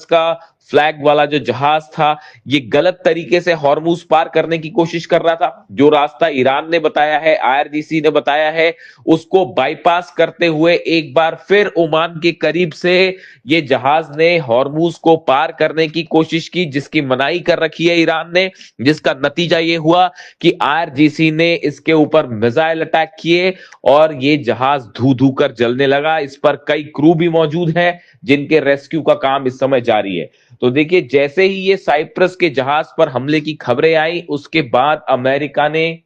का फ्लैग वाला जो जहाज था, ये गलत तरीके से हॉर्मुज पार करने की कोशिश कर रहा था। जो रास्ता ईरान ने बताया है, आईआरजीसी ने बताया है, उसको बाईपास करते हुए एक बार फिर ओमान के करीब से ये जहाज ने हॉर्मुज को पार करने की कोशिश की, जिसकी मनाही कर रखी है ईरान ने। जिसका नतीजा ये हुआ कि आईआरजीसी ने इसके ऊपर मिसाइल अटैक किए और ये जहाज धू धू कर जलने लगा। इस पर कई क्रू भी मौजूद हैं जिनके रेस्क्यू का काम इस समय जारी है। तो देखिए, जैसे ही ये साइप्रस के जहाज पर हमले की खबरें आई, उसके बाद अमेरिका ने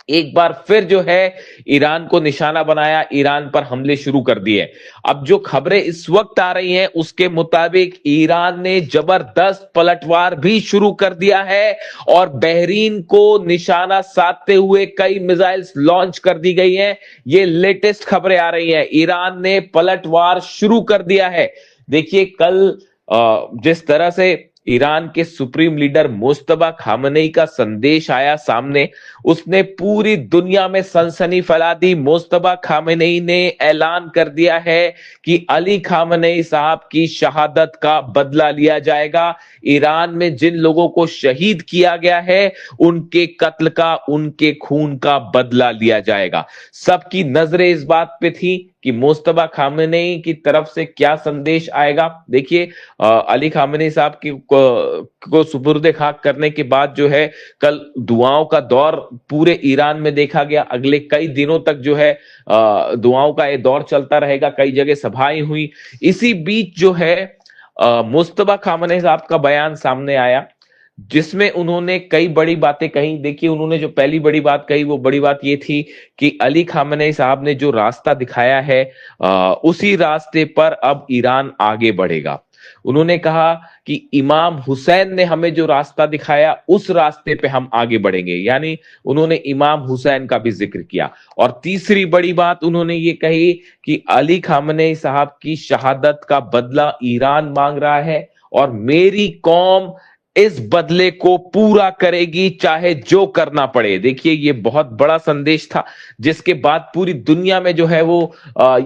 एक बार फिर जो है ईरान को निशाना बनाया, ईरान पर हमले शुरू कर दिए। अब जो खबरें इस वक्त आ रही हैं उसके मुताबिक ईरान ने जबरदस्त पलटवार भी शुरू कर दिया है और बहरीन को निशाना साधते हुए कई मिसाइल्स लॉन्च कर दी गई हैं। ये लेटेस्ट खबरें आ रही हैं, ईरान ने पलटवार शुरू कर दिया है। देखिए, कल जिस तरह से ईरान के सुप्रीम लीडर मुस्तफा खामनेई का संदेश आया सामने, उसने पूरी दुनिया में सनसनी फैला दी। मुस्तफा खामनेई ने ऐलान कर दिया है कि अली खामनेई साहब की शहादत का बदला लिया जाएगा। ईरान में जिन लोगों को शहीद किया गया है, उनके कत्ल का, उनके खून का बदला लिया जाएगा। सबकी नजरें इस बात पे थी कि मुस्तफा खामनेई की तरफ से क्या संदेश आएगा। देखिए, अली खामनेई साहब की को सुपुर्द खाक करने के बाद जो है कल दुआओं का दौर पूरे ईरान में देखा गया। अगले कई दिनों तक जो है दुआओं का ये दौर चलता रहेगा। कई जगह सभाएं हुई। इसी बीच जो है मुस्तफा खामनेई साहब का बयान सामने आया, जिसमें उन्होंने कई बड़ी बातें कही। देखिए, उन्होंने जो पहली बड़ी बात कही, वो बड़ी बात ये थी कि अली खामनेई साहब ने जो रास्ता दिखाया है, उसी रास्ते पर अब ईरान आगे बढ़ेगा। उन्होंने कहा कि इमाम हुसैन ने हमें जो रास्ता दिखाया, उस रास्ते पे हम आगे बढ़ेंगे। यानी उन्होंने इमाम हुसैन का भी जिक्र किया। और तीसरी बड़ी बात उन्होंने ये कही कि अली खामनेई साहब की शहादत का बदला ईरान मांग रहा है और मेरी कौम इस बदले को पूरा करेगी, चाहे जो करना पड़े। देखिए, ये बहुत बड़ा संदेश था, जिसके बाद पूरी दुनिया में जो है वो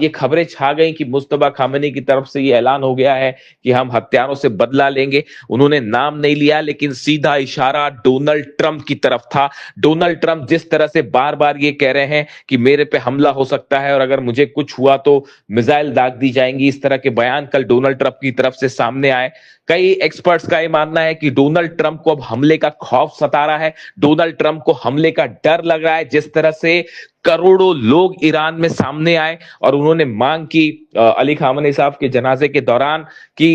ये खबरें छा गई कि मुस्तफा खामनेई की तरफ से ये ऐलान हो गया है कि हम हत्यारों से बदला लेंगे। उन्होंने नाम नहीं लिया, लेकिन सीधा इशारा डोनाल्ड ट्रंप की तरफ था। डोनाल्ड ट्रंप जिस तरह से बार बार ये कह रहे हैं कि मेरे पे हमला हो सकता है और अगर मुझे कुछ हुआ तो मिसाइल दाग दी जाएंगी, इस तरह के बयान कल डोनाल्ड ट्रंप की तरफ से सामने आए। कई एक्सपर्ट्स का यह मानना है कि डोनाल्ड ट्रंप को अब हमले का खौफ सता रहा है। डोनाल्ड ट्रंप को हमले का डर लग रहा है। जिस तरह से करोड़ों लोग ईरान में सामने आए और उन्होंने मांग की अली खामनेई साहब के जनाजे के दौरान कि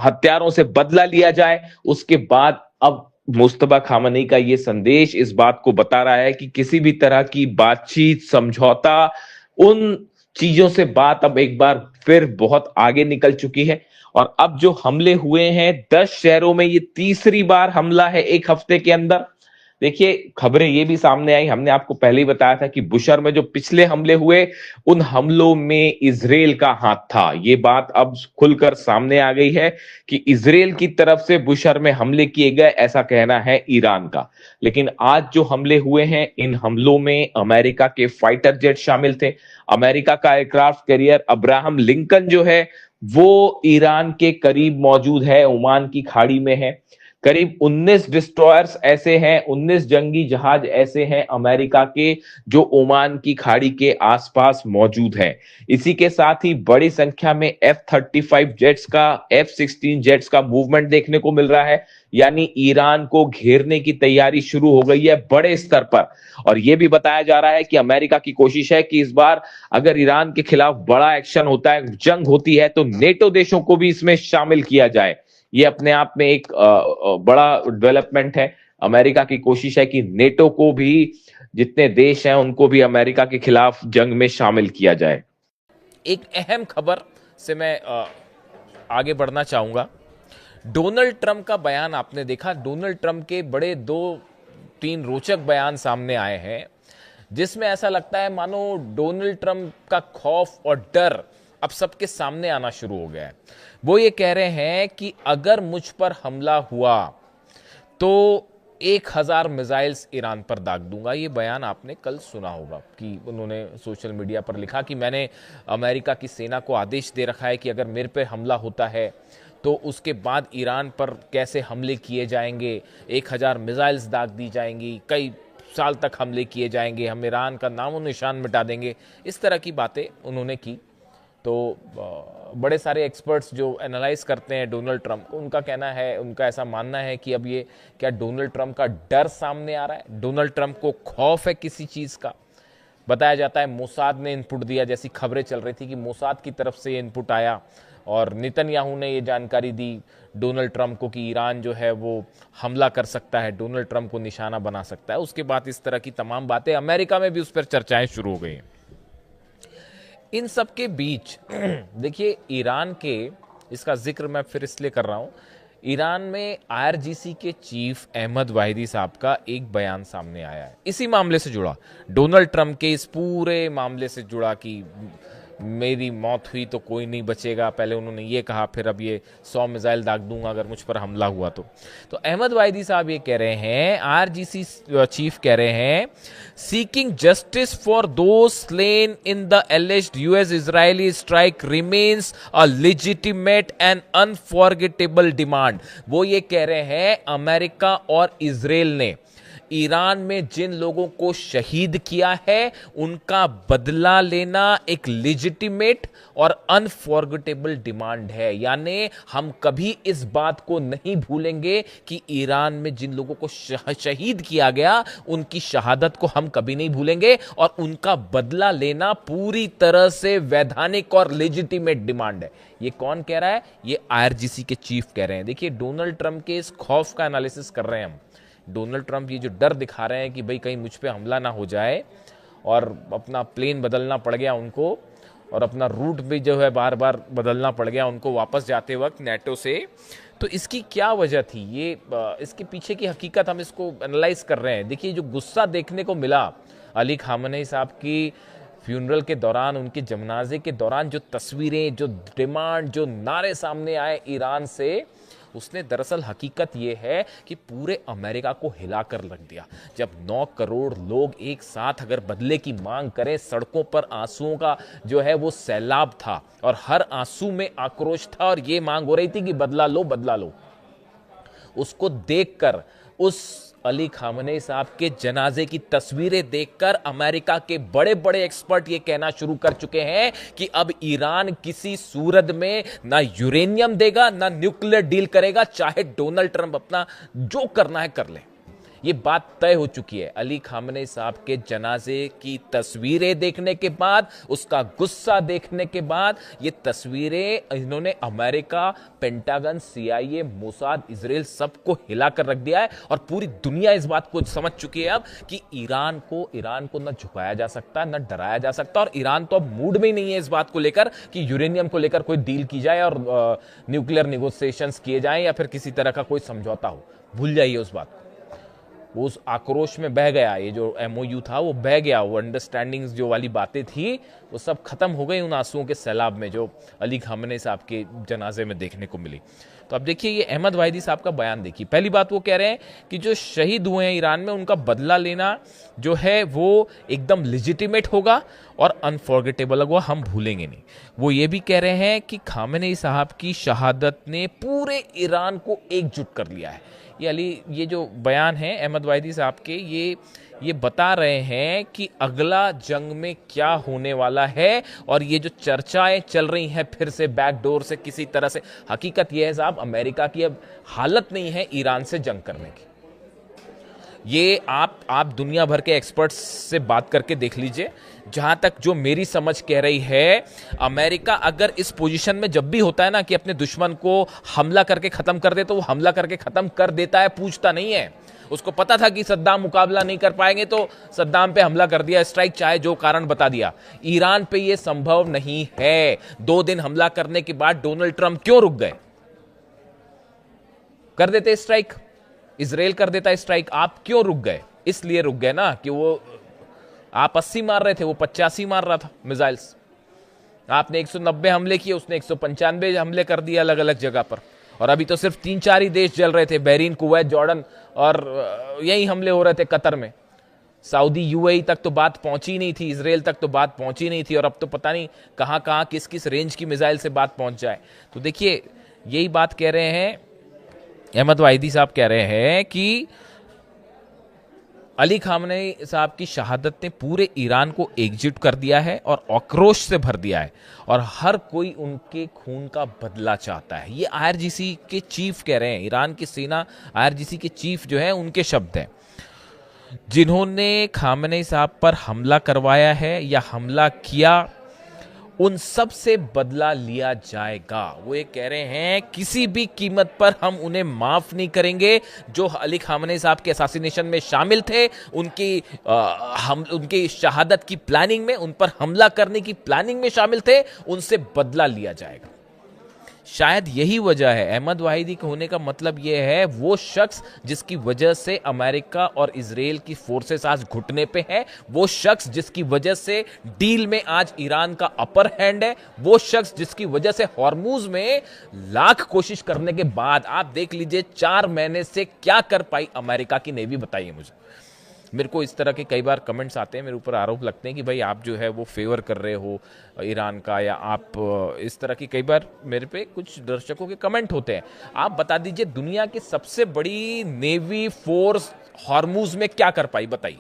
हत्यारों से बदला लिया जाए, उसके बाद अब मुस्तफा खामनेई का ये संदेश इस बात को बता रहा है कि किसी भी तरह की बातचीत, समझौता, उन चीजों से बात अब एक बार फिर बहुत आगे निकल चुकी है। और अब जो हमले हुए हैं 10 शहरों में, ये तीसरी बार हमला है एक हफ्ते के अंदर। देखिए, खबरें ये भी सामने आई, हमने आपको पहले ही बताया था कि बुशर में जो पिछले हमले हुए, उन हमलों में इजराइल का हाथ था। ये बात अब खुलकर सामने आ गई है कि इजराइल की तरफ से बुशर में हमले किए गए, ऐसा कहना है ईरान का। लेकिन आज जो हमले हुए हैं, इन हमलों में अमेरिका के फाइटर जेट शामिल थे। अमेरिका का एयरक्राफ्ट कैरियर अब्राहम लिंकन जो है वो ईरान के करीब मौजूद है, ओमान की खाड़ी में है। करीब 19 डिस्ट्रॉयर्स ऐसे हैं, 19 जंगी जहाज ऐसे हैं अमेरिका के, जो ओमान की खाड़ी के आसपास मौजूद हैं। इसी के साथ ही बड़ी संख्या में F-35 जेट्स का, F-16 जेट्स का मूवमेंट देखने को मिल रहा है। यानी ईरान को घेरने की तैयारी शुरू हो गई है बड़े स्तर पर। और यह भी बताया जा रहा है कि अमेरिका की कोशिश है कि इस बार अगर ईरान के खिलाफ बड़ा एक्शन होता है, जंग होती है, तो नेटो देशों को भी इसमें शामिल किया जाए। ये अपने आप में एक बड़ा डेवलपमेंट है। अमेरिका की कोशिश है कि नेटो को भी, जितने देश हैं उनको भी अमेरिका के खिलाफ जंग में शामिल किया जाए। एक अहम खबर से मैं आगे बढ़ना चाहूंगा। डोनाल्ड ट्रंप का बयान आपने देखा। डोनाल्ड ट्रंप के बड़े 2-3 रोचक बयान सामने आए हैं, जिसमें ऐसा लगता है मानो डोनाल्ड ट्रंप का खौफ और डर अब सबके सामने आना शुरू हो गया है। वो ये कह रहे हैं कि अगर मुझ पर हमला हुआ तो 1000 मिसाइल्स ईरान पर दाग दूंगा। ये बयान आपने कल सुना होगा कि उन्होंने सोशल मीडिया पर लिखा कि मैंने अमेरिका की सेना को आदेश दे रखा है कि अगर मेरे पे हमला होता है तो उसके बाद ईरान पर कैसे हमले किए जाएंगे, 1000 मिसाइल्स दाग दी जाएंगी, कई साल तक हमले किए जाएंगे, हम ईरान का नामो निशान मिटा देंगे। इस तरह की बातें उन्होंने की। तो बड़े सारे एक्सपर्ट्स जो एनालाइज करते हैं डोनाल्ड ट्रंप को, उनका कहना है, उनका ऐसा मानना है कि अब ये क्या डोनाल्ड ट्रंप का डर सामने आ रहा है, डोनाल्ड ट्रंप को खौफ है किसी चीज़ का। बताया जाता है मोसाद ने इनपुट दिया, जैसी खबरें चल रही थी कि मोसाद की तरफ से इनपुट आया और नेतन्याहू ने ये जानकारी दी डोनाल्ड ट्रंप को कि ईरान जो है वो हमला कर सकता है, डोनाल्ड ट्रंप को निशाना बना सकता है। उसके बाद इस तरह की तमाम बातें अमेरिका में भी उस पर चर्चाएं शुरू हो गई हैं। इन सब के बीच देखिए ईरान के, इसका जिक्र मैं फिर इसलिए कर रहा हूं, ईरान में आईआरजीसी के चीफ अहमद वाहिदी साहब का एक बयान सामने आया है इसी मामले से जुड़ा, डोनाल्ड ट्रंप के इस पूरे मामले से जुड़ा कि मेरी मौत हुई तो कोई नहीं बचेगा। पहले उन्होंने ये कहा, फिर अब ये 100 मिसाइल दाग दूंगा अगर मुझ पर हमला हुआ तो अहमद वाहिदी साहब ये कह रहे हैं, आरजीसी चीफ कह रहे हैं, seeking justice for those slain in the एलिज्ड US Israeli strike remains a legitimate and unforgettable demand. वो ये कह रहे हैं अमेरिका और इजराइल ने ईरान में जिन लोगों को शहीद किया है उनका बदला लेना एक लेजिटिमेट और अनफॉरगेटेबल डिमांड है। यानी हम कभी इस बात को नहीं भूलेंगे कि ईरान में जिन लोगों को शहीद किया गया उनकी शहादत को हम कभी नहीं भूलेंगे, और उनका बदला लेना पूरी तरह से वैधानिक और लेजिटिमेट डिमांड है। ये कौन कह रहा है? ये आईआरजीसी के चीफ कह रहे हैं। देखिए डोनाल्ड ट्रंप के इस खौफ का एनालिसिस कर रहे हैं हम। डोनाल्ड ट्रंप ये जो डर दिखा रहे हैं कि भाई कहीं मुझ पे हमला ना हो जाए, और अपना प्लेन बदलना पड़ गया उनको, और अपना रूट भी जो है बार बार बदलना पड़ गया उनको वापस जाते वक्त नेटो से। तो इसकी क्या वजह थी, ये इसके पीछे की हकीकत हम इसको एनालाइज कर रहे हैं। देखिए जो गुस्सा देखने को मिला अली खामनेई साहब की फ्यूनरल के दौरान, उनके जनाजे के दौरान, जो तस्वीरें, जो डिमांड, जो नारे सामने आए ईरान से, उसने दरअसल हकीकत यह है कि पूरे अमेरिका को हिलाकर रख दिया। जब 9 करोड़ लोग एक साथ अगर बदले की मांग करें, सड़कों पर आंसुओं का जो है वो सैलाब था, और हर आंसू में आक्रोश था, और ये मांग हो रही थी कि बदला लो बदला लो। उसको देखकर, उस अली खामनेई साहब के जनाजे की तस्वीरें देखकर अमेरिका के बड़े बड़े एक्सपर्ट ये कहना शुरू कर चुके हैं कि अब ईरान किसी सूरत में ना यूरेनियम देगा, ना न्यूक्लियर डील करेगा, चाहे डोनाल्ड ट्रंप अपना जो करना है कर ले। ये बात तय हो चुकी है। अली खामनेई साहब के जनाजे की तस्वीरें देखने के बाद, उसका गुस्सा देखने के बाद, ये तस्वीरें इन्होंने America, pentagon, CIA, Mossad, Israel सबको हिलाकर रख दिया है, और पूरी दुनिया इस बात को समझ चुकी है अब कि ईरान को न झुकाया जा सकता, न डराया जा सकता, और ईरान तो अब मूड में ही नहीं है इस बात को लेकर कि यूरेनियम को लेकर कोई डील की जाए और न्यूक्लियर निगोशिएशंस किए जाएं या फिर किसी तरह का कोई समझौता हो। भूल जाइए उस बात को। वो उस आक्रोश में बह गया, ये जो एमओयू था वो बह गया, वो अंडरस्टैंडिंग्स जो वाली बातें थी वो सब खत्म हो गई उन आंसुओं के सैलाब में जो अली खामनेई साहब के जनाजे में देखने को मिली। तो अब देखिए ये अहमद वाहिदी साहब का बयान देखिए। पहली बात वो कह रहे हैं कि जो शहीद हुए हैं ईरान में उनका बदला लेना जो है वो एकदम लेजिटिमेट होगा और अनफॉरगेटेबल होगा, हम भूलेंगे नहीं। वो ये भी कह रहे हैं कि खामनेई साहब की शहादत ने पूरे ईरान को एकजुट कर लिया है। ये जो बयान है अहमद वाहिदी साहब के, ये बता रहे हैं कि अगला जंग में क्या होने वाला है, और ये जो चर्चाएं चल रही हैं फिर से बैकडोर से किसी तरह से, हकीकत यह है साहब अमेरिका की अब हालत नहीं है ईरान से जंग करने की। ये आप दुनिया भर के एक्सपर्ट्स से बात करके देख लीजिए। जहां तक जो मेरी समझ कह रही है, अमेरिका अगर इस पोजीशन में जब भी होता है ना कि अपने दुश्मन को हमला करके खत्म कर दे, तो वो हमला करके खत्म कर देता है, पूछता नहीं है। उसको पता था कि सद्दाम मुकाबला नहीं कर पाएंगे तो सद्दाम पे हमला कर दिया, स्ट्राइक, चाहे जो कारण बता दिया। ईरान पे ये संभव नहीं है। 2 दिन हमला करने के बाद डोनाल्ड ट्रंप क्यों रुक गए? कर देते स्ट्राइक, इजराइल कर देता स्ट्राइक, आप क्यों रुक गए? इसलिए रुक गए ना कि वो आप 80 मार रहे थे, वो 85 मार रहा था मिसाइल्स। आपने 190 हमले किए, उसने 195 हमले कर दिए अलग अलग जगह पर, और अभी तो सिर्फ 3-4 ही देश जल रहे थे, बहरीन, कुवैत, जॉर्डन, और यही हमले हो रहे थे कतर में। सऊदी, यूएई तक तो बात पहुंची नहीं थी, इसराइल तक तो बात पहुंची नहीं थी, और अब तो पता नहीं कहां कहां किस किस रेंज की मिसाइल से बात पहुंच जाए। तो देखिए, यही बात कह रहे हैं अहमद वाहिदी साहब, कह रहे हैं कि अली खामनेई साहब की शहादत ने पूरे ईरान को एकजुट कर दिया है और आक्रोश से भर दिया है, और हर कोई उनके खून का बदला चाहता है। ये आईआरजीसी के चीफ कह रहे हैं, ईरान की सेना आईआरजीसी के चीफ जो है उनके शब्द हैं, जिन्होंने खामनेई साहब पर हमला करवाया है या हमला किया, उन सब से बदला लिया जाएगा। वो ये कह रहे हैं किसी भी कीमत पर हम उन्हें माफ नहीं करेंगे। जो अली खामनेई साहब के असैसिनेशन में शामिल थे, उनकी शहादत की प्लानिंग में, उन पर हमला करने की प्लानिंग में शामिल थे, उनसे बदला लिया जाएगा। शायद यही वजह है, अहमद वाहिदी के होने का मतलब यह है, वो शख्स जिसकी वजह से अमेरिका और इजराइल की फोर्सेस आज घुटने पे है, वो शख्स जिसकी वजह से डील में आज ईरान का अपर हैंड है, वो शख्स जिसकी वजह से हॉर्मूज में लाख कोशिश करने के बाद आप देख लीजिए 4 महीने से क्या कर पाई अमेरिका की नेवी, बताइए मुझे। मेरे को इस तरह के कई बार कमेंट्स आते हैं, मेरे ऊपर आरोप लगते हैं कि भाई आप जो है वो फेवर कर रहे हो ईरान का, या आप इस तरह की, कई बार मेरे पे कुछ दर्शकों के कमेंट होते हैं। आप बता दीजिए, दुनिया की सबसे बड़ी नेवी फोर्स हॉर्मूज में क्या कर पाई, बताइए।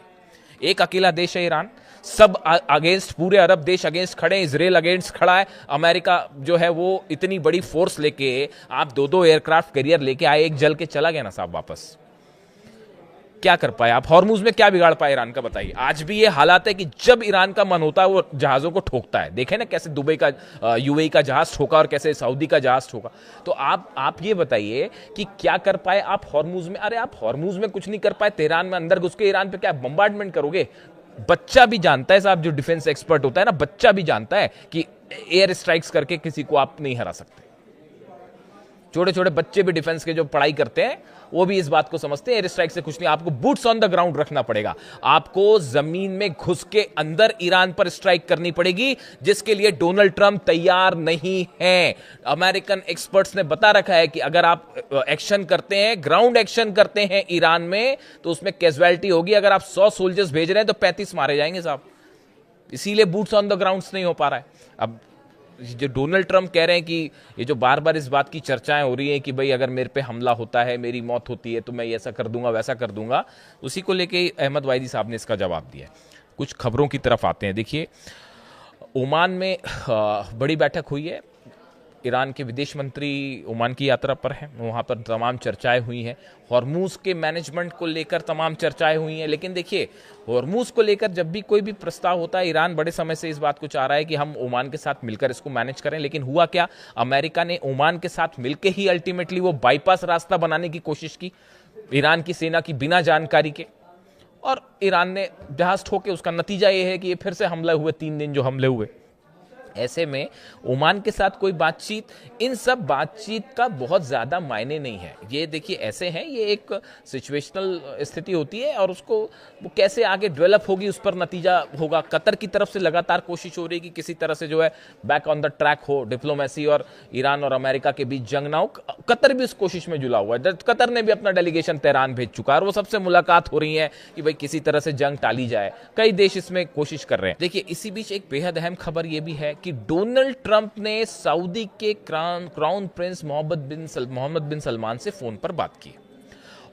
एक अकेला देश है ईरान, सब अगेंस्ट, पूरे अरब देश अगेंस्ट खड़े हैं, इजराइल अगेंस्ट खड़ा है, अमेरिका जो है वो इतनी बड़ी फोर्स लेके, आप 2-2 एयरक्राफ्ट कैरियर लेके आए, एक जल के चला गया ना साहब वापस। क्या कर पाए आप? हॉर्मूज में क्या बिगाड़ पाए ईरान का, बताइए। आज भी ये हालात है कि जब ईरान का मन होता है वो जहाजों को ठोकता है। देखे ना कैसे दुबई का, यूएई का जहाज ठोका और कैसे सऊदी का जहाज ठोका। तो आप ये बताइए कि क्या कर पाए आप हॉर्मूज में? अरे आप हॉर्मूज में कुछ नहीं कर पाए, तेहरान में अंदर घुस के ईरान पे क्या बम्बार्डमेंट करोगे? बच्चा भी जानता है साहब, जो डिफेंस एक्सपर्ट होता है ना, बच्चा भी जानता है कि एयर स्ट्राइक्स करके किसी को आप नहीं हरा सकते। छोटे छोटे बच्चे भी डिफेंस के जो पढ़ाई करते हैं वो भी इस बात को समझते हैं, एयर स्ट्राइक से कुछ नहीं, आपको बूट्स ऑन द ग्राउंड रखना पड़ेगा, आपको जमीन में घुस के अंदर ईरान पर स्ट्राइक करनी पड़ेगी, जिसके लिए डोनाल्ड ट्रंप तैयार नहीं है। अमेरिकन एक्सपर्ट्स ने बता रखा है कि अगर आप एक्शन करते हैं, ग्राउंड एक्शन करते हैं ईरान में, तो उसमें कैजुअलिटी होगी। अगर आप 100 सोल्जर्स भेज रहे हैं तो 35 मारे जाएंगे साहब। इसीलिए बूट्स ऑन द ग्राउंड नहीं हो पा रहा है। अब जो डोनाल्ड ट्रंप कह रहे हैं कि ये जो बार बार इस बात की चर्चाएं हो रही हैं कि भाई अगर मेरे पे हमला होता है, मेरी मौत होती है, तो मैं ऐसा कर दूंगा, वैसा कर दूंगा, उसी को लेके अहमद वाहिदी साहब ने इसका जवाब दिया है। कुछ खबरों की तरफ आते हैं। देखिए, ओमान में बड़ी बैठक हुई है, ईरान के विदेश मंत्री ओमान की यात्रा पर हैं, वहाँ पर तमाम चर्चाएं हुई हैं, हॉर्मूज के मैनेजमेंट को लेकर तमाम चर्चाएं हुई हैं। लेकिन देखिए, हॉर्मूज को लेकर जब भी कोई भी प्रस्ताव होता है, ईरान बड़े समय से इस बात को चाह रहा है कि हम ओमान के साथ मिलकर इसको मैनेज करें। लेकिन हुआ क्या, अमेरिका ने ओमान के साथ मिलकर ही अल्टीमेटली वो बाईपास रास्ता बनाने की कोशिश की ईरान की सेना की बिना जानकारी के, और ईरान ने जहाज ठोके। उसका नतीजा ये है कि ये फिर से हमले हुए, 3 दिन जो हमले हुए। ऐसे में ओमान के साथ कोई बातचीत, इन सब बातचीत का बहुत ज़्यादा मायने नहीं है। ये देखिए ऐसे हैं, ये एक सिचुएशनल स्थिति होती है और उसको वो कैसे आगे डेवलप होगी उस पर नतीजा होगा। कतर की तरफ से लगातार कोशिश हो रही है कि किसी तरह से जो है बैक ऑन द ट्रैक हो डिप्लोमेसी, और ईरान और अमेरिका के बीच जंग ना हो। कतर भी इस कोशिश में जुला हुआ है, कतर ने भी अपना डेलीगेशन तेहरान भेज चुका है और वो सबसे मुलाकात हो रही है कि भाई किसी तरह से जंग टाली जाए। कई देश इसमें कोशिश कर रहे हैं। देखिए, इसी बीच एक बेहद अहम खबर यह भी है कि डोनाल्ड ट्रंप ने सऊदी के क्राउन प्रिंस मोहम्मद बिन सलमान से फोन पर बात की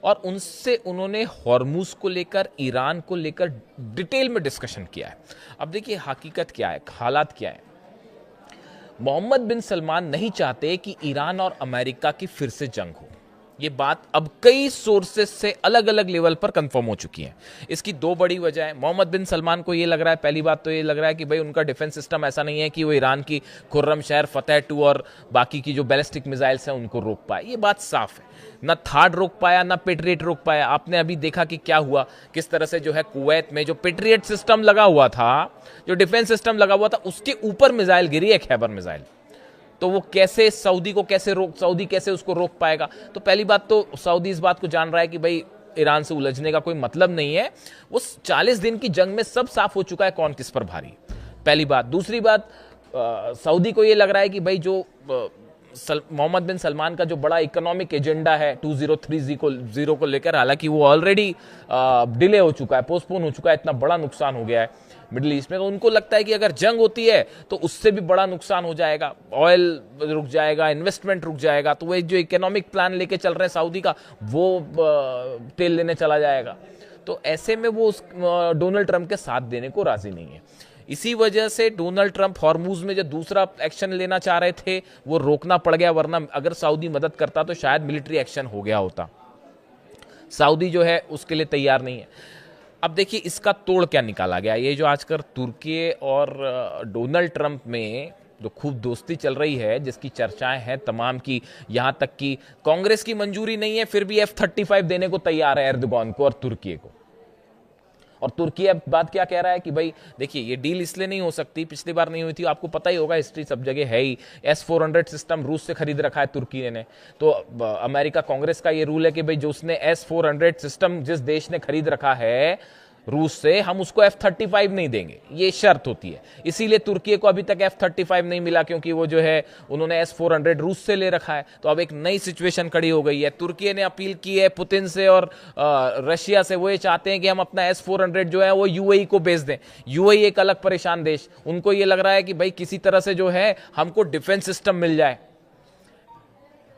और उनसे उन्होंने हॉर्मूज को लेकर, ईरान को लेकर डिटेल में डिस्कशन किया है। अब देखिए हकीकत क्या है, हालात क्या है। मोहम्मद बिन सलमान नहीं चाहते कि ईरान और अमेरिका की फिर से जंग हो। ये बात अब कई सोर्सेस से अलग अलग लेवल पर कंफर्म हो चुकी है। इसकी 2 बड़ी वजह है। मोहम्मद बिन सलमान को ये लग रहा है, पहली बात तो ये लग रहा है कि भाई उनका डिफेंस सिस्टम ऐसा नहीं है कि वो ईरान की खुर्रम शहर, फतेह 2 और बाकी की जो बैलिस्टिक मिसाइल्स हैं उनको रोक पाए। ये बात साफ है। ना थार्ड रोक पाया, ना पेट्रियट रोक पाया। आपने अभी देखा कि क्या हुआ, किस तरह से जो है कुवैत में जो पेट्रियट सिस्टम लगा हुआ था, जो डिफेंस सिस्टम लगा हुआ था, उसके ऊपर मिसाइल गिरी है, खैबर मिसाइल। तो वो कैसे सऊदी कैसे उसको रोक पाएगा? तो पहली बात तो सऊदी इस बात को जान रहा है कि भाई ईरान से उलझने का कोई मतलब नहीं है। वो 40 दिन की जंग में सब साफ हो चुका है कौन किस पर भारी, पहली बात। दूसरी बात, सऊदी को ये लग रहा है कि भाई जो मोहम्मद बिन सलमान का जो बड़ा इकोनॉमिक एजेंडा है 2030 को लेकर, हालांकि वो ऑलरेडी डिले हो चुका है, पोस्टपोन हो चुका है, इतना बड़ा नुकसान हो गया है मिडिल ईस्ट में, तो उनको लगता है कि अगर जंग होती है तो उससे भी बड़ा नुकसान हो जाएगा, ऑयल रुक जाएगा, इन्वेस्टमेंट रुक जाएगा, तो वो एक जो इकोनॉमिक प्लान लेके चल रहे हैं सऊदी का, वो तेल लेने चला जाएगा। तो ऐसे में वो डोनाल्ड ट्रंप के साथ देने को राजी नहीं है। इसी वजह से डोनाल्ड ट्रंप हॉर्मूज में जो दूसरा एक्शन लेना चाह रहे थे वो रोकना पड़ गया, वरना अगर सऊदी मदद करता तो शायद मिलिट्री एक्शन हो गया होता। सऊदी जो है उसके लिए तैयार नहीं है। अब देखिए इसका तोड़ क्या निकाला गया। ये जो आजकल तुर्की और डोनाल्ड ट्रंप में जो खूब दोस्ती चल रही है, जिसकी चर्चाएं हैं तमाम की, यहां तक कि कांग्रेस की मंजूरी नहीं है फिर भी F-35 देने को तैयार है एर्दोगान को और तुर्की को। और तुर्की अब बात क्या कह रहा है कि भाई देखिए ये डील इसलिए नहीं हो सकती, पिछली बार नहीं हुई थी, आपको पता ही होगा, हिस्ट्री सब जगह है ही। S-400 सिस्टम रूस से खरीद रखा है तुर्की ने, तो अमेरिका कांग्रेस का ये रूल है कि भाई जो उसने S-400 सिस्टम जिस देश ने खरीद रखा है रूस से, हम उसको F-35 नहीं देंगे, ये शर्त होती है। इसीलिए तुर्की को अभी तक F-35 नहीं मिला, क्योंकि वो जो है उन्होंने S-400 रूस से ले रखा है। तो अब एक नई सिचुएशन खड़ी हो गई है। तुर्की ने अपील की है पुतिन से और रशिया से, वो ये चाहते हैं कि हम अपना S-400 जो है वो यूएई को बेच दें। यूएई एक अलग परेशान देश, उनको ये लग रहा है कि भाई किसी तरह से जो है हमको डिफेंस सिस्टम मिल जाए,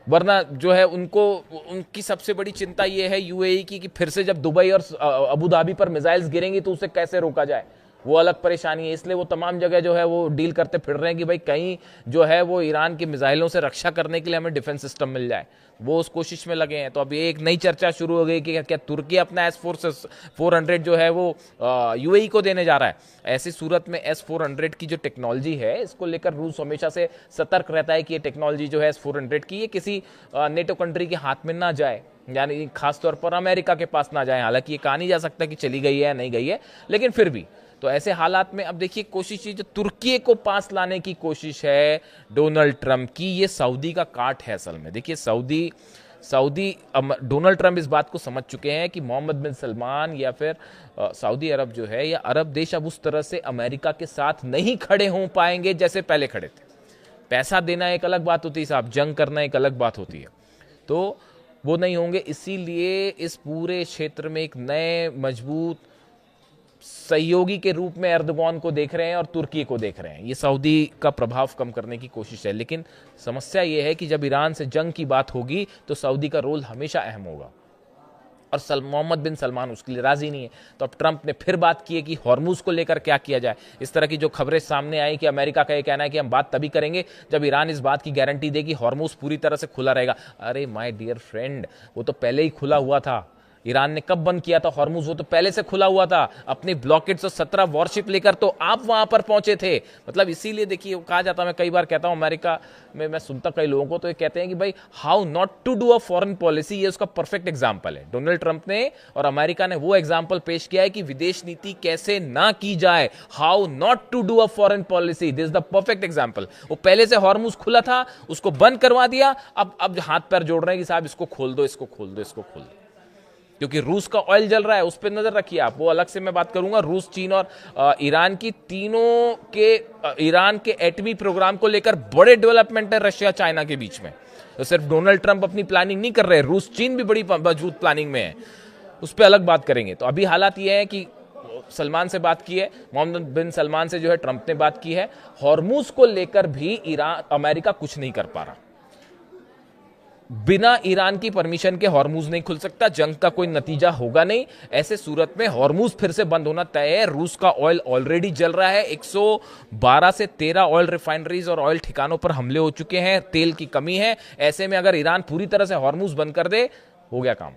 वरना जो है उनकी सबसे बड़ी चिंता यह है यूएई की कि फिर से जब दुबई और अबू धाबी पर मिसाइल्स गिरेंगी तो उसे कैसे रोका जाए, वो अलग परेशानी है। इसलिए वो तमाम जगह जो है वो डील करते फिर रहे हैं कि भाई कहीं जो है वो ईरान की मिसाइलों से रक्षा करने के लिए हमें डिफेंस सिस्टम मिल जाए, वो उस कोशिश में लगे हैं। तो अब ये एक नई चर्चा शुरू हो गई कि क्या तुर्की अपना S-400 जो है वो यूएई को देने जा रहा है। ऐसी सूरत में S-400 की जो टेक्नोलॉजी है, इसको लेकर रूस हमेशा से सतर्क रहता है कि ये टेक्नोलॉजी जो है S-400 की, ये किसी नेटो कंट्री के हाथ में ना जाए, यानी खासतौर पर अमेरिका के पास ना जाए। हालांकि ये कहा नहीं जा सकता कि चली गई है या नहीं गई है, लेकिन फिर भी तो ऐसे हालात में अब देखिए कोशिश जो तुर्की को पास लाने की कोशिश है डोनाल्ड ट्रंप की, ये सऊदी का काट है असल में। देखिए डोनाल्ड ट्रंप इस बात को समझ चुके हैं कि मोहम्मद बिन सलमान या फिर सऊदी अरब जो है या अरब देश अब उस तरह से अमेरिका के साथ नहीं खड़े हो पाएंगे जैसे पहले खड़े थे। पैसा देना एक अलग बात होती है साहब, जंग करना एक अलग बात होती है, तो वो नहीं होंगे। इसीलिए इस पूरे क्षेत्र में एक नए मजबूत सहयोगी के रूप में एर्दोगान को देख रहे हैं और तुर्की को देख रहे हैं। ये सऊदी का प्रभाव कम करने की कोशिश है, लेकिन समस्या ये है कि जब ईरान से जंग की बात होगी तो सऊदी का रोल हमेशा अहम होगा, और मोहम्मद बिन सलमान उसके लिए राजी नहीं है। तो अब ट्रंप ने फिर बात की है कि हॉर्मूज को लेकर क्या किया जाए। इस तरह की जो खबरें सामने आई कि अमेरिका का ये कहना है कि हम बात तभी करेंगे जब ईरान इस बात की गारंटी दे कि हॉर्मूज पूरी तरह से खुला रहेगा। अरे माय डियर फ्रेंड, वो तो पहले ही खुला हुआ था। ईरान ने कब बंद किया था हॉर्मूज? वो तो पहले से खुला हुआ था। अपनी ब्लॉकेट्स और 17 वॉरशिप लेकर तो आप वहां पर पहुंचे थे। मतलब इसीलिए देखिए कहा जाता है, मैं कई बार कहता हूं अमेरिका में, मैं सुनता कई लोगों को, तो ये कहते हैं कि भाई how not to do a foreign policy, ये उसका परफेक्ट एग्जाम्पल है। डोनाल्ड ट्रंप ने और अमेरिका ने वो एग्जाम्पल पेश किया है कि विदेश नीति कैसे ना की जाए, how not to do a foreign policy, this is the perfect example. वो पहले से हॉर्मूज खुला था, उसको बंद करवा दिया, अब हाथ पैर जोड़ रहे हैं कि साहब इसको खोल दो, इसको खोल दो, इसको खोल दो, क्योंकि रूस का ऑयल जल रहा है, उस पर नजर रखिए आप। वो अलग से मैं बात करूंगा। रूस, चीन और ईरान की तीनों के ईरान के एटमी प्रोग्राम को लेकर बड़े डेवलपमेंट है रशिया चाइना के बीच में। तो सिर्फ डोनाल्ड ट्रंप अपनी प्लानिंग नहीं कर रहे, रूस चीन भी बड़ी मजबूत प्लानिंग में है, उस पर अलग बात करेंगे। तो अभी हालात ये है कि सलमान से बात की है, मोहम्मद बिन सलमान से जो है ट्रंप ने बात की है। हॉर्मूज को लेकर भी अमेरिका कुछ नहीं कर पा रहा। बिना ईरान की परमिशन के हॉर्मूज नहीं खुल सकता, जंग का कोई नतीजा होगा नहीं। ऐसे सूरत में हॉर्मूज फिर से बंद होना तय है। रूस का ऑयल ऑलरेडी जल रहा है, 112 से 13 ऑयल रिफाइनरीज और ऑयल ठिकानों पर हमले हो चुके हैं, तेल की कमी है। ऐसे में अगर ईरान पूरी तरह से हॉर्मूज बंद कर दे, हो गया काम।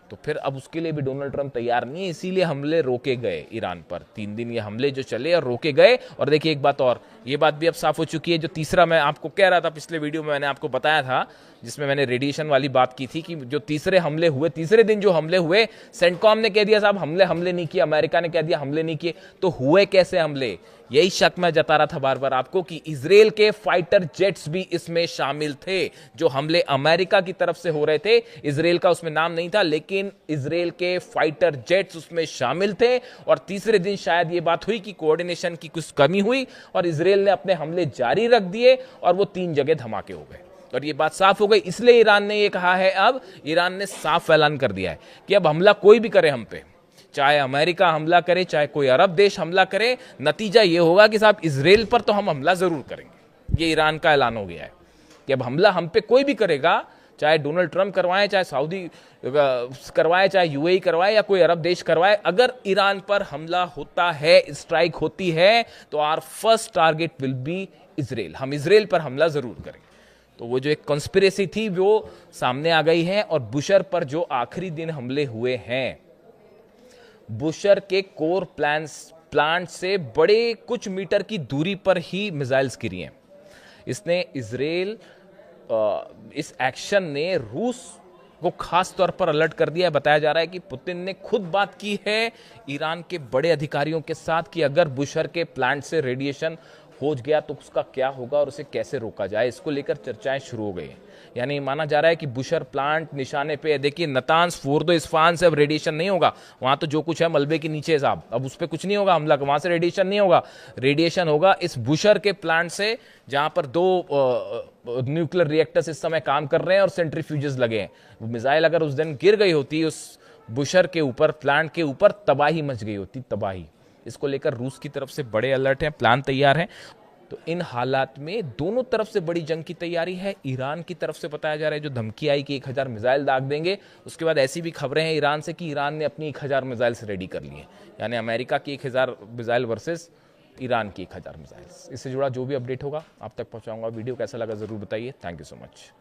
तो फिर अब उसके लिए भी डोनाल्ड ट्रंप तैयार नहीं है, इसीलिए हमले रोके गए ईरान पर। 3 दिन ये हमले जो चले और रोके गए। और देखिए एक बात और, ये बात भी अब साफ हो चुकी है, जो तीसरा मैं आपको कह रहा था पिछले वीडियो में, मैंने आपको बताया था जिसमें मैंने रेडिएशन वाली बात की थी, कि जो तीसरे हमले हुए, तीसरे दिन जो हमले हुए, सेंटकॉम ने कह दिया साहब हमले नहीं किए, अमेरिका ने कह दिया हमले नहीं किए। तो हुए कैसे हमले? यही शक मैं जता रहा था बार बार आपको कि इजराइल के फाइटर जेट्स भी इसमें शामिल थे। जो हमले अमेरिका की तरफ से हो रहे थे, इजराइल का उसमें नाम नहीं था, लेकिन इजराइल के फाइटर जेट्स उसमें शामिल थे। और तीसरे दिन शायद ये बात हुई कि कोऑर्डिनेशन की कुछ कमी हुई और इजराइल ने अपने हमले जारी रख दिए और वो 3 जगह धमाके हो गए। और ये बात साफ हो गई, इसलिए ईरान ने ये कहा है, अब ईरान ने साफ ऐलान कर दिया है कि अब हमला कोई भी करे हम पे, चाहे अमेरिका हमला करे, चाहे कोई अरब देश हमला करे, नतीजा ये होगा कि साहब इजराइल पर तो हम हमला जरूर करेंगे। ये ईरान का ऐलान हो गया है कि अब हमला हम पे कोई भी करेगा, चाहे डोनाल्ड ट्रंप करवाए, चाहे सऊदी करवाए, चाहे यूएई करवाए या कोई अरब देश करवाए, अगर ईरान पर हमला होता है, स्ट्राइक होती है, तो our first target will be Israel. हम इजराइल पर हमला जरूर करेंगे। तो वो जो एक कॉन्स्पिरेसी थी वो सामने आ गई है। और बुशर पर जो आखिरी दिन हमले हुए हैं, बुशर के कोर प्लांट से बड़े कुछ मीटर की दूरी पर ही मिसाइल्स गिरी हैं। इसने इजराइल, इस एक्शन ने रूस को खास तौर पर अलर्ट कर दिया है। बताया जा रहा है कि पुतिन ने खुद बात की है ईरान के बड़े अधिकारियों के साथ कि अगर बुशर के प्लांट से रेडिएशन हो गया तो उसका क्या होगा और उसे कैसे रोका जाए, इसको लेकर चर्चाएं शुरू हो गई हैं। यानी माना जा रहा है कि बुशर प्लांट निशाने पे, देखिए नतांज फोर्दो इस्फहान से अब रेडिएशन नहीं होगा, वहां तो जो कुछ है मलबे के नीचे साहब, अब उस पर कुछ नहीं होगा हमला, वहां से रेडिएशन नहीं होगा। रेडिएशन होगा इस बुशर के प्लांट से, जहां पर 2 न्यूक्लियर रिएक्टर्स इस समय काम कर रहे हैं और सेंट्रीफ्यूजेस लगे हैं। वो मिसाइल अगर उस दिन गिर गई होती उस बुशर के ऊपर, प्लांट के ऊपर, तबाही मच गई होती, तबाही। इसको लेकर रूस की तरफ से बड़े अलर्ट हैं, प्लान तैयार हैं। तो इन हालात में दोनों तरफ से बड़ी जंग की तैयारी है। ईरान की तरफ से बताया जा रहा है, जो धमकी आई कि 1000 मिसाइल दाग देंगे, उसके बाद ऐसी भी खबरें हैं ईरान से कि ईरान ने अपनी 1000 मिसाइल्स रेडी कर ली है। यानी अमेरिका की 1000 मिसाइल वर्सेस ईरान की 1000 मिसाइल्स। इससे जुड़ा जो भी अपडेट होगा आप तक पहुंचाऊंगा। वीडियो कैसा लगा जरूर बताइए। Thank you so much.